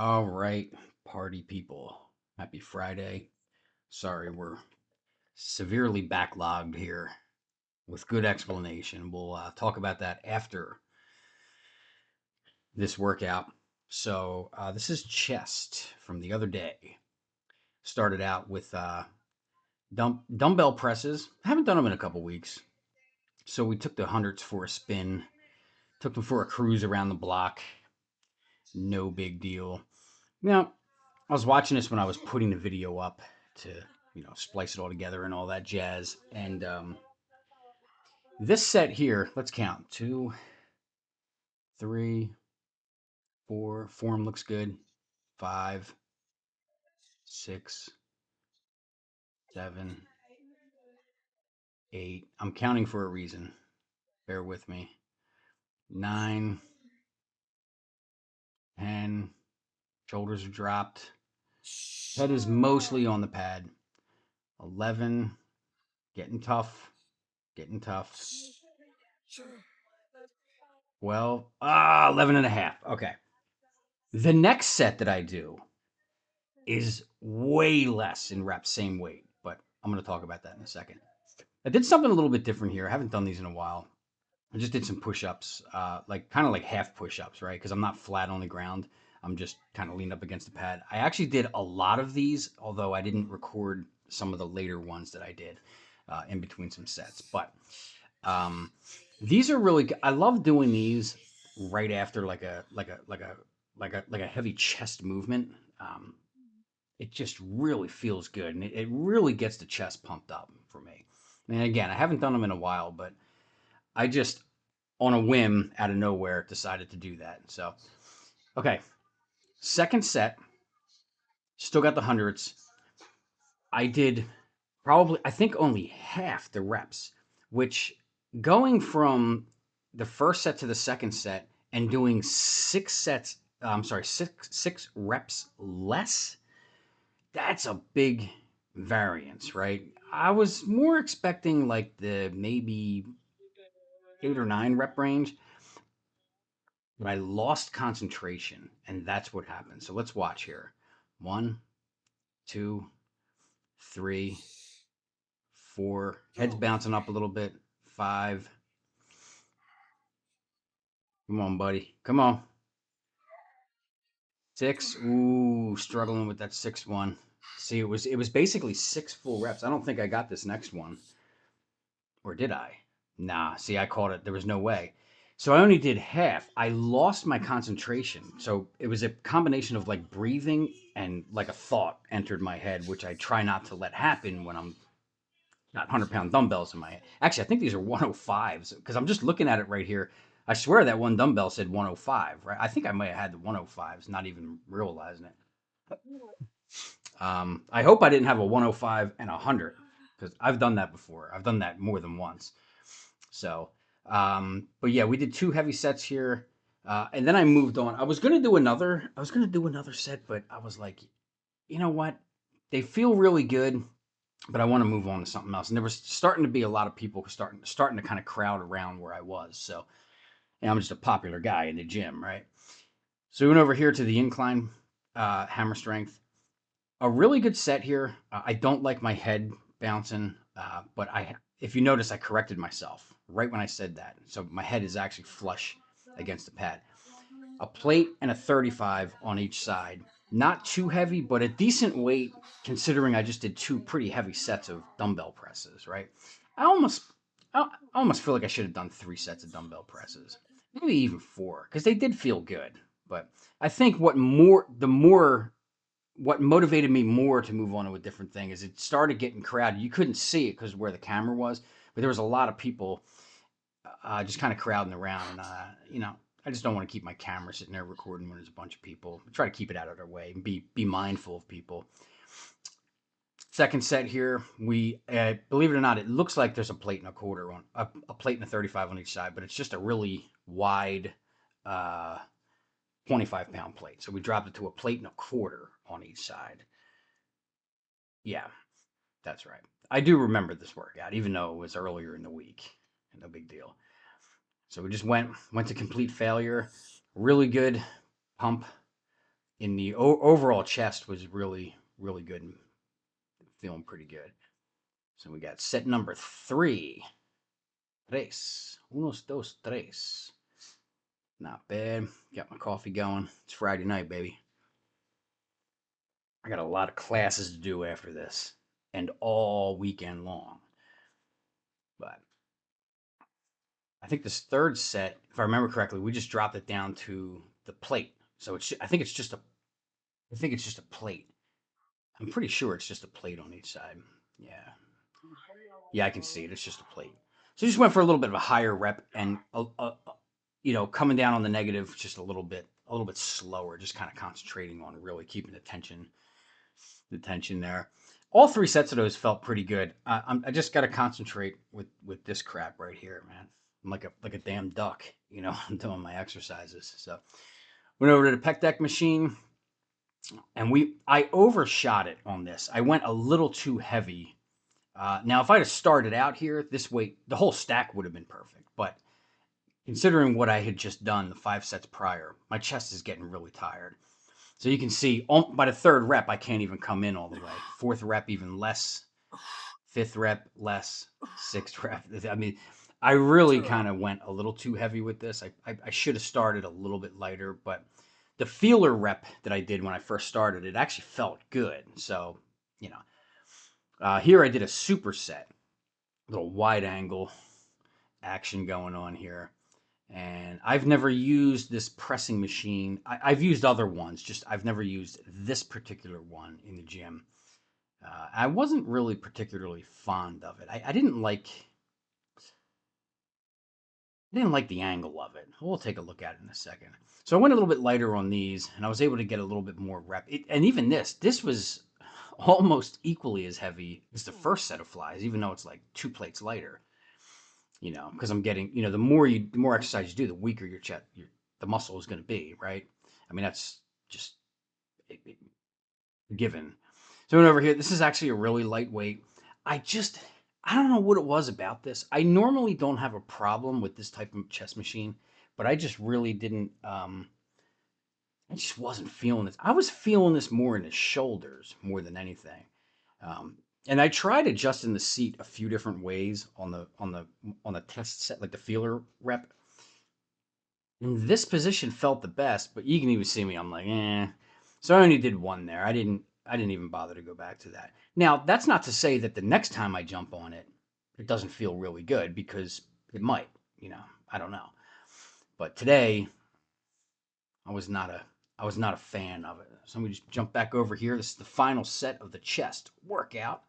All right, party people. Happy Friday. Sorry, we're severely backlogged here with good explanation. We'll talk about that after this workout. So, this is chest from the other day. Started out with dumbbell presses. Haven't done them in a couple weeks. So, we took the hundreds for a spin, took them for a cruise around the block. No big deal. Now, I was watching this when I was putting the video up to, splice it all together and all that jazz. And this set here, let's count. Two, three, four. Form looks good. Five, six, seven, eight. I'm counting for a reason. Bear with me. Nine, 10. Shoulders are dropped. Head is mostly on the pad. 11. Getting tough. Getting tough. 12. 11 and a half. Okay. The next set that I do is way less in reps, same weight, but I'm going to talk about that in a second. I did something a little bit different here. I haven't done these in a while. I just did some push-ups, like kind of like half push-ups, right? Because I'm not flat on the ground. I'm just kind of leaned up against the pad. I actually did a lot of these, although I didn't record some of the later ones that I did in between some sets. But um, these are really. I love doing these right after like a heavy chest movement. Um, it just really feels good, and it really gets the chest pumped up for me. And again, I haven't done them in a while, but I just on a whim out of nowhere decided to do that. So, okay, second set, still got the hundreds. I did probably, I think, only half the reps, which going from the first set to the second set and doing six reps less. That's a big variance, right? I was more expecting like the maybe 8 or 9 rep range, but I lost concentration, and that's what happened. So let's watch here. One, two, three, four. Head's bouncing up a little bit. Five. Come on, buddy. Come on. Six. Ooh, struggling with that sixth one. See, it was basically 6 full reps. I don't think I got this next one. Or did I? Nah, see, I caught it. There was no way. So I only did half. I lost my concentration. So it was a combination of like breathing and like a thought entered my head, which I try not to let happen when I'm got 100-pound dumbbells in my head. Actually, I think these are 105s because I'm just looking at it right here. I swear that one dumbbell said 105, right? I think I might have had the 105s, not even realizing it. I hope I didn't have a 105 and a 100 because I've done that before. I've done that more than once. So, but yeah, we did 2 heavy sets here, and then I moved on. I was gonna do another. I was gonna do another set, but I was like, you know what? They feel really good, but I want to move on to something else. And there was starting to be a lot of people starting to kind of crowd around where I was. So, and I'm just a popular guy in the gym, right? So we went over here to the incline hammer strength. A really good set here. I don't like my head bouncing, but if you notice, I corrected myself right when I said that. So my head is actually flush against the pad. A plate and a 35 on each side. Not too heavy, but a decent weight considering I just did 2 pretty heavy sets of dumbbell presses, right? I almost, I almost feel like I should have done 3 sets of dumbbell presses, maybe even 4, because they did feel good. But I think what motivated me more to move on to a different thing is it started getting crowded. You couldn't see it because of where the camera was, but there was a lot of people just kind of crowding around. And, I just don't want to keep my camera sitting there recording when there's a bunch of people. I try to keep it out of their way and be mindful of people. Second set here, we believe it or not, it looks like there's a plate and a quarter on a plate and a 35 on each side, but it's just a really wide uh, 25-pound plate. So we dropped it to a plate and a quarter on each side. Yeah, that's right. I do remember this workout, even though it was earlier in the week. No big deal. So we just went to complete failure. Really good pump. in the overall chest was really, really good and feeling pretty good. So we got set number 3. Tres. Unos, dos, tres. Not bad. Got my coffee going. It's Friday night, baby. I got a lot of classes to do after this and all weekend long. But I think this third set, if I remember correctly, we just dropped it down to the plate. So I think it's just a plate. I'm pretty sure it's just a plate on each side. Yeah. Yeah, I can see it. It's just a plate. So just went for a little bit of a higher rep and coming down on the negative just a little bit slower, just kind of concentrating on really keeping the tension there. All 3 sets of those felt pretty good. I just got to concentrate with this crap right here, man. I'm like a damn duck, I'm doing my exercises. So went over to the pec deck machine, and I overshot it on this. I went a little too heavy. Now, if I'd have started out here this weight, the whole stack would have been perfect. But considering what I had just done the 5 sets prior, my chest is getting really tired. So you can see by the 3rd rep, I can't even come in all the way. 4th rep, even less. 5th rep, less. 6th rep. I mean, I really kind of went a little too heavy with this. I should have started a little bit lighter, but the feeler rep that I did when I first started, it actually felt good. So, here I did a superset, little wide angle action going on here. And I've never used this pressing machine. I've used other ones, just I've never used this particular one in the gym. I wasn't really particularly fond of it. I didn't like the angle of it. We'll take a look at it in a second. So I went a little bit lighter on these, and I was able to get a little bit more rep. And even this was almost equally as heavy as the first set of flies, even though it's like 2 plates lighter. Because I'm getting, the more exercise you do, the weaker your chest, the muscle is going to be, right? I mean, that's just given. So over here, this is actually a really lightweight. I don't know what it was about this. I normally don't have a problem with this type of chest machine, but I just really didn't. I just wasn't feeling this. I was feeling this more in the shoulders more than anything. Um, and I tried adjusting the seat a few different ways on the test set, like the feeler rep. And this position felt the best, but you can even see me. I'm like, eh. So I only did one there. I didn't even bother to go back to that. Now, that's not to say that the next time I jump on it, it doesn't feel really good, because it might, I don't know. But today, I was not a fan of it. So we just jump back over here. This is the final set of the chest workout.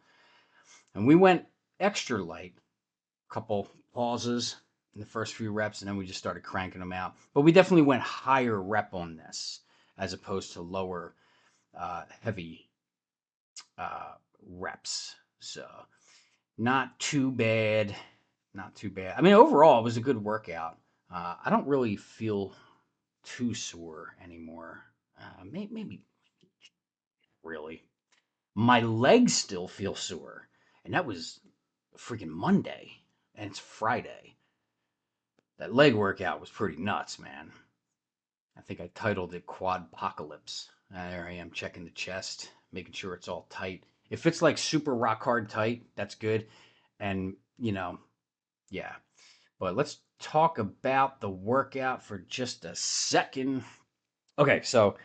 And we went extra light, a couple pauses in the first few reps, and then we just started cranking them out. But we definitely went higher rep on this as opposed to lower heavy reps. So not too bad. Not too bad. I mean, overall, it was a good workout. I don't really feel too sore anymore. Maybe really. My legs still feel sore, and that was freaking Monday, and it's Friday. That leg workout was pretty nuts, man. I think I titled it Quadpocalypse. There I am checking the chest, making sure it's all tight. If it's like super rock hard tight, that's good. And, yeah. But let's talk about the workout for just a second. Okay, so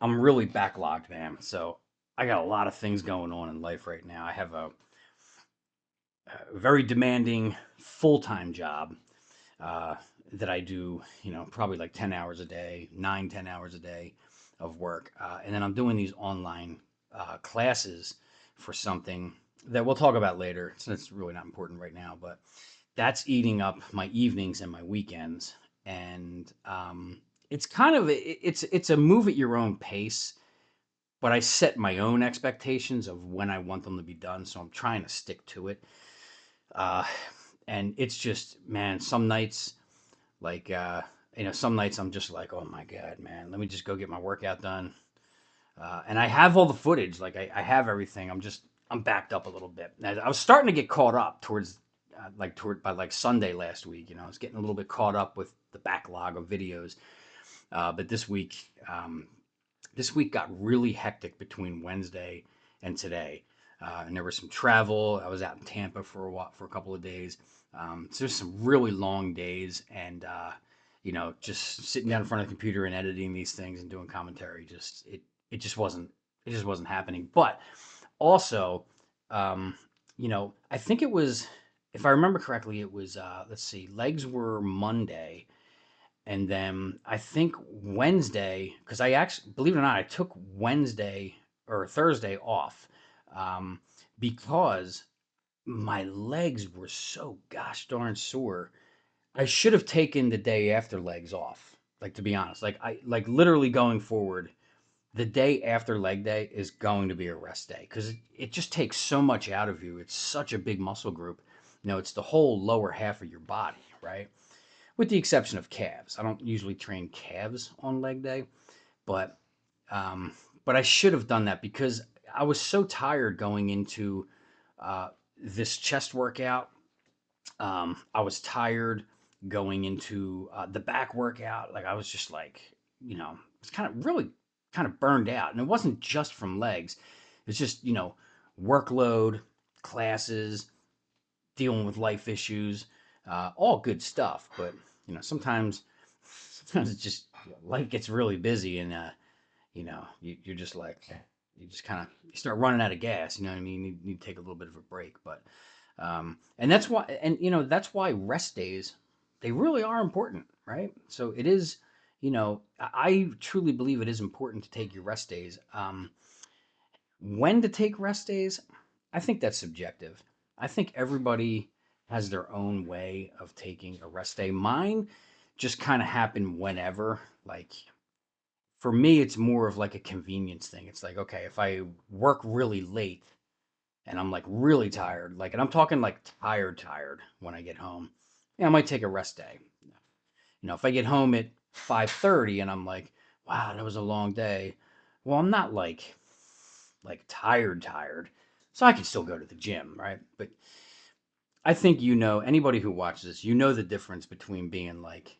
I'm really backlogged, man. So I got a lot of things going on in life right now. I have a very demanding full-time job uh, that I do, probably like 10 hours a day, 10 hours a day of work. And then I'm doing these online classes for something that we'll talk about later. It's really not important right now, but that's eating up my evenings and my weekends. And it's kind of, it's a move at your own pace, but I set my own expectations of when I want them to be done. So I'm trying to stick to it. Uh, and it's just, man, some nights, like, some nights I'm just like, oh my God, man, let me just go get my workout done. And I have all the footage, like I have everything. I'm backed up a little bit. Now, I was starting to get caught up by like Sunday last week. I was getting a little bit caught up with the backlog of videos. But this week, This week got really hectic between Wednesday and today. And there was some travel. I was out in Tampa for for a couple of days. So there's some really long days, and just sitting down in front of the computer and editing these things and doing commentary, it just wasn't happening. But also, um, I think it was, if I remember correctly, it was let's see, legs were Monday, and then I think Wednesday, because I actually, believe it or not, I took Wednesday or Thursday off, um, because my legs were so gosh darn sore. I should have taken the day after legs off. Like, to be honest, like literally going forward, the day after leg day is going to be a rest day because it just takes so much out of you. It's such a big muscle group. It's the whole lower half of your body, right? With the exception of calves. I don't usually train calves on leg day, but um, but I should have done that because I was so tired going into this chest workout. I was tired going into the back workout. Like I was just like, it's kind of really kind of burned out, and it wasn't just from legs. It's just workload, classes, dealing with life issues, all good stuff. But sometimes it's just life gets really busy, and you're just like you just kind of you start running out of gas. You know what I mean? You need to take a little bit of a break, but and that's why rest days they really are important, right? So it is. I truly believe it is important to take your rest days. When to take rest days, I think that's subjective. I think everybody has their own way of taking a rest day. Mine just kind of happened whenever. Like for me, it's more of like a convenience thing. It's like, okay, if I work really late and I'm like really tired, like, and I'm talking like tired when I get home, yeah, I might take a rest day. If I get home at 5:30 and I'm like, wow, that was a long day. Well, I'm not like tired. So I can still go to the gym, right? But I think anybody who watches this, the difference between being like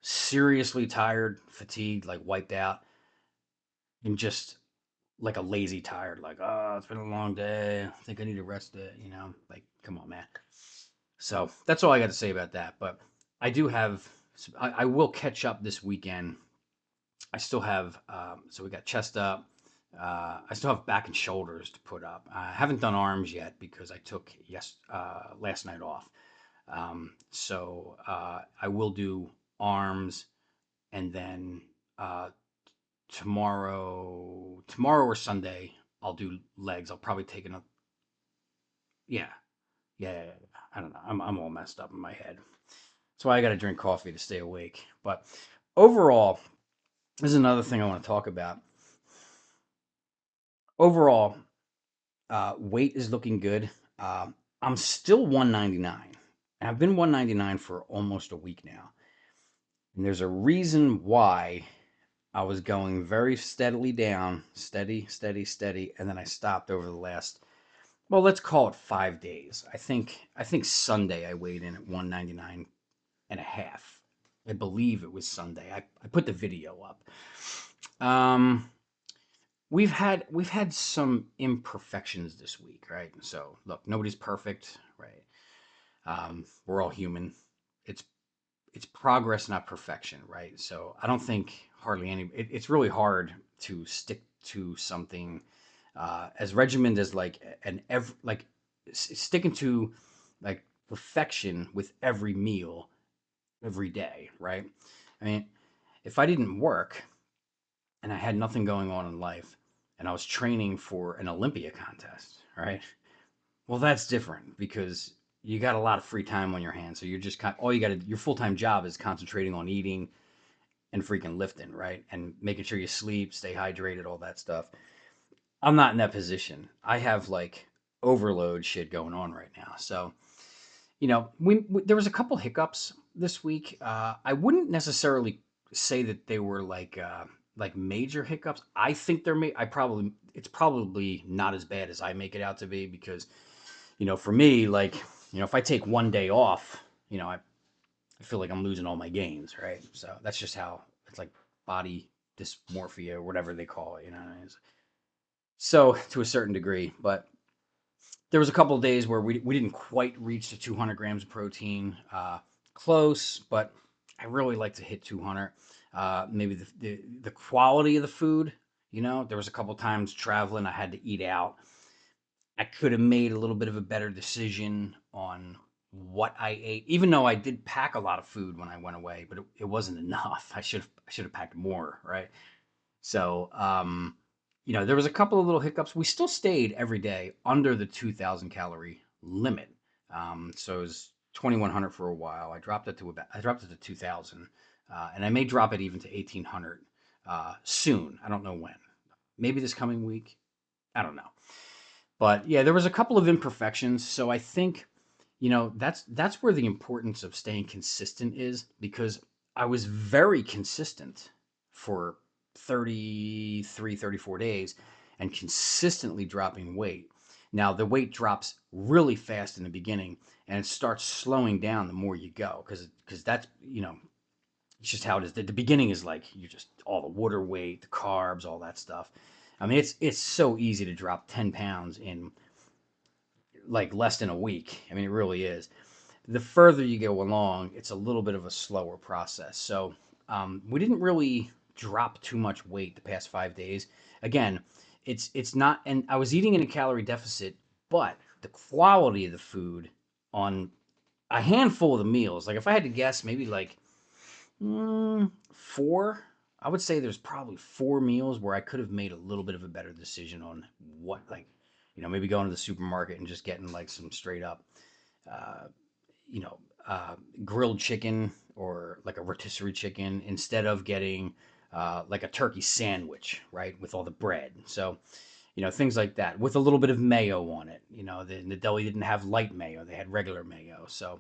seriously tired, fatigued, like wiped out, and just like a lazy tired, like, oh, it's been a long day. I think I need to rest it. Like, come on, man. So that's all I got to say about that. But I do have, I will catch up this weekend. I still have, so we got chest up. I still have back and shoulders to put up. I haven't done arms yet because I took last night off. So I will do arms, and then tomorrow or Sunday, I'll do legs. I'll probably take another. Yeah, yeah. I don't know. I'm all messed up in my head. That's why I got to drink coffee to stay awake. But overall, this is another thing I want to talk about. Overall, weight is looking good. I'm still 199, and I've been 199 for almost a week now. And there's a reason why I was going very steadily down, steady, and then I stopped over the last, well, let's call it 5 days. I think Sunday I weighed in at 199 and a half. I believe it was Sunday. I put the video up. Um, we've had some imperfections this week, right? So look, nobody's perfect, right? We're all human. It's it's progress, not perfection, right? So I don't think hardly it's really hard to stick to something as regimented as like sticking to like perfection with every meal every day, right? I mean, if I didn't work and I had nothing going on in life and I was training for an Olympia contest, right? Well, that's different because you got a lot of free time on your hands. So you're just all you got to your full-time job is concentrating on eating and freaking lifting, right? And making sure you sleep, stay hydrated, all that stuff. I'm not in that position. I have like overload shit going on right now. So, we there was a couple hiccups this week. I wouldn't necessarily say that they were like major hiccups. I think it's probably not as bad as I make it out to be because for me, like, if I take one day off, I feel like I'm losing all my gains, right? So that's just how it's like body. dysmorphia or whatever they call it, So to a certain degree, but there was a couple of days where we didn't quite reach the 200 grams of protein. Close, but I really like to hit 200. Maybe the quality of the food. There was a couple times traveling, I had to eat out. I could have made a little bit of a better decision on what I ate, even though I did pack a lot of food when I went away, but it wasn't enough. I should have packed more, right? So, there was a couple of little hiccups. We still stayed every day under the 2,000 calorie limit. So it was 2,100 for a while. I dropped it to 2,000, and I may drop it even to 1,800 soon. I don't know when. Maybe this coming week. I don't know. But yeah, there was a couple of imperfections. So I think, that's where the importance of staying consistent is, because I was very consistent for 33, 34 days and consistently dropping weight. Now the weight drops really fast in the beginning and it starts slowing down the more you go, because that's, it's just how it is. The beginning is like you just all the water weight, the carbs, all that stuff. I mean, it's so easy to drop 10 pounds in like less than a week. I mean, it really is. The further you go along, it's a little bit of a slower process. So we didn't really drop too much weight the past 5 days. Again, it's not, and I was eating in a calorie deficit, but the quality of the food on a handful of the meals, like if I had to guess, maybe like four. I would say there's probably four meals where I could have made a little bit of a better decision on what, like, maybe going to the supermarket and just getting like some straight up, uh, you know, grilled chicken or like a rotisserie chicken instead of getting like a turkey sandwich, right, with all the bread. So, things like that with a little bit of mayo on it. The deli didn't have light mayo; they had regular mayo. So,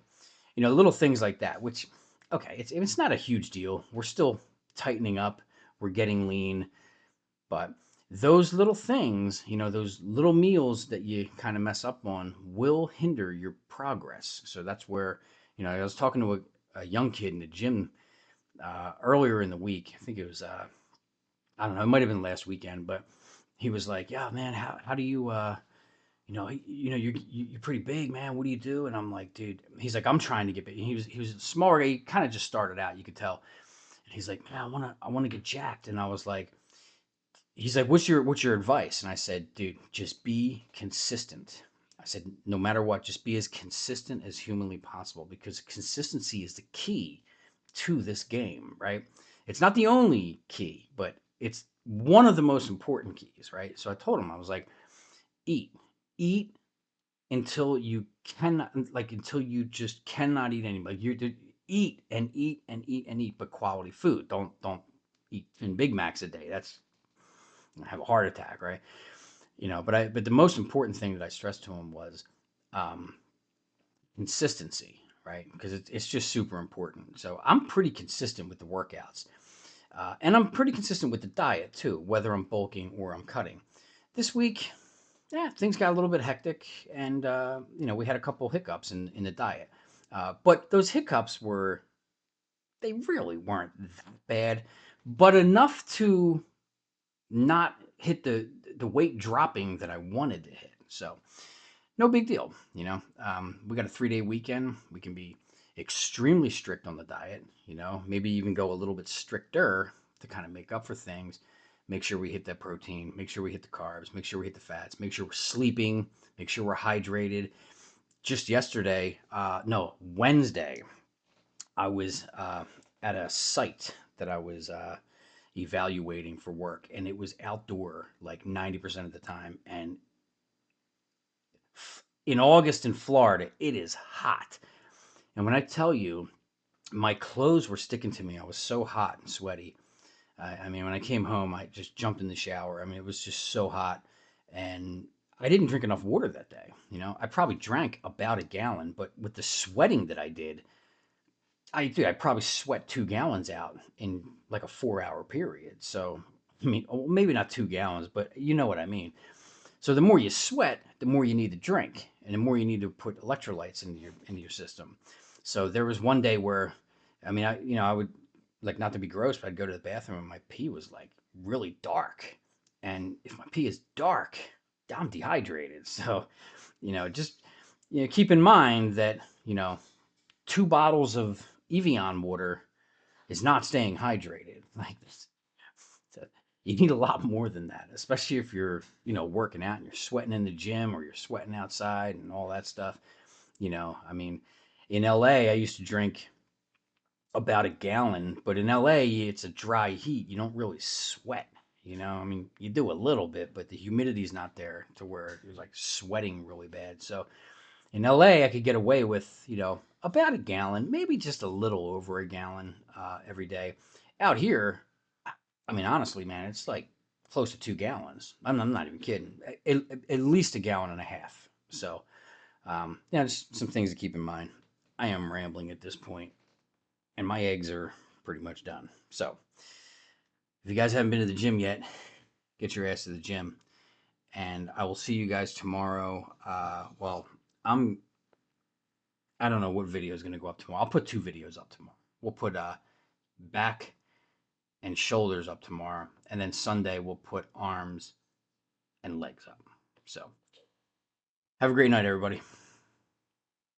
little things like that, which, okay, it's not a huge deal. We're still tightening up, we're getting lean, but those little things, those little meals that you kind of mess up on will hinder your progress. So that's where, I was talking to a young kid in the gym earlier in the week. I think it was, I don't know, it might have been last weekend, but he was like, "Yeah, man, how do you, you're pretty big, man. What do you do?" And I'm like, "Dude," he's like, "I'm trying to get big." He was a small guy. He kind of just started out, you could tell. And he's like, "Man, I wanna get jacked." And I was like, he's like, "What's your advice?" And I said, "Dude, just be consistent." I said, "No matter what, just be as consistent as humanly possible, because consistency is the key to this game, right? It's not the only key, but it's one of the most important keys, right?" So I told him, I was like, "Eat, eat until you cannot, like, until you just cannot eat anymore. Like, you eat and eat and eat and eat, but quality food. Don't eat 10 Big Macs a day. That's have a heart attack, right? But the most important thing that I stressed to him was um, consistency, right? Because it's just super important. So I'm pretty consistent with the workouts, and I'm pretty consistent with the diet too, whether I'm bulking or I'm cutting. This week, yeah, things got a little bit hectic, and we had a couple hiccups in the diet. But those hiccups they really weren't that bad, but enough to not hit the weight dropping that I wanted to hit. So no big deal. We got a 3-day weekend. We can be extremely strict on the diet. Maybe even go a little bit stricter to kind of make up for things. Make sure we hit that protein. Make sure we hit the carbs. Make sure we hit the fats. Make sure we're sleeping. Make sure we're hydrated. Just yesterday, no, Wednesday, I was at a site that I was evaluating for work, and it was outdoor like 90% of the time. And in August in Florida, it is hot. And when I tell you, my clothes were sticking to me, I was so hot and sweaty. I mean, when I came home, I just jumped in the shower. I mean, it was just so hot. And I didn't drink enough water that day. I probably drank about a gallon, but with the sweating that I did, I probably sweat 2 gallons out in like a 4 hour period. So, I mean, maybe not 2 gallons, but you know what I mean. So the more you sweat, the more you need to drink, and the more you need to put electrolytes into your system. So there was one day where, I mean, I would like, not to be gross, but I'd go to the bathroom and my pee was like really dark. And if my pee is dark, I'm dehydrated. So, just keep in mind that, 2 bottles of Evian water is not staying hydrated. Like this, you need a lot more than that, especially if you're, working out and you're sweating in the gym or you're sweating outside and all that stuff. I mean, in LA, I used to drink about a gallon, but in LA, it's a dry heat. You don't really sweat. I mean, you do a little bit, but the humidity's not there to where you're like sweating really bad. So in LA, I could get away with, about a gallon, maybe just a little over a gallon every day. Out here, I mean, honestly, man, it's like close to 2 gallons. I'm not even kidding. At least a gallon and a half. So, just some things to keep in mind. I am rambling at this point, and my eggs are pretty much done. So, if you guys haven't been to the gym yet, get your ass to the gym. And I will see you guys tomorrow. Well, I'm I don't know what video is going to go up tomorrow. I'll put 2 videos up tomorrow. We'll put back and shoulders up tomorrow, and then Sunday we'll put arms and legs up. So, have a great night, everybody.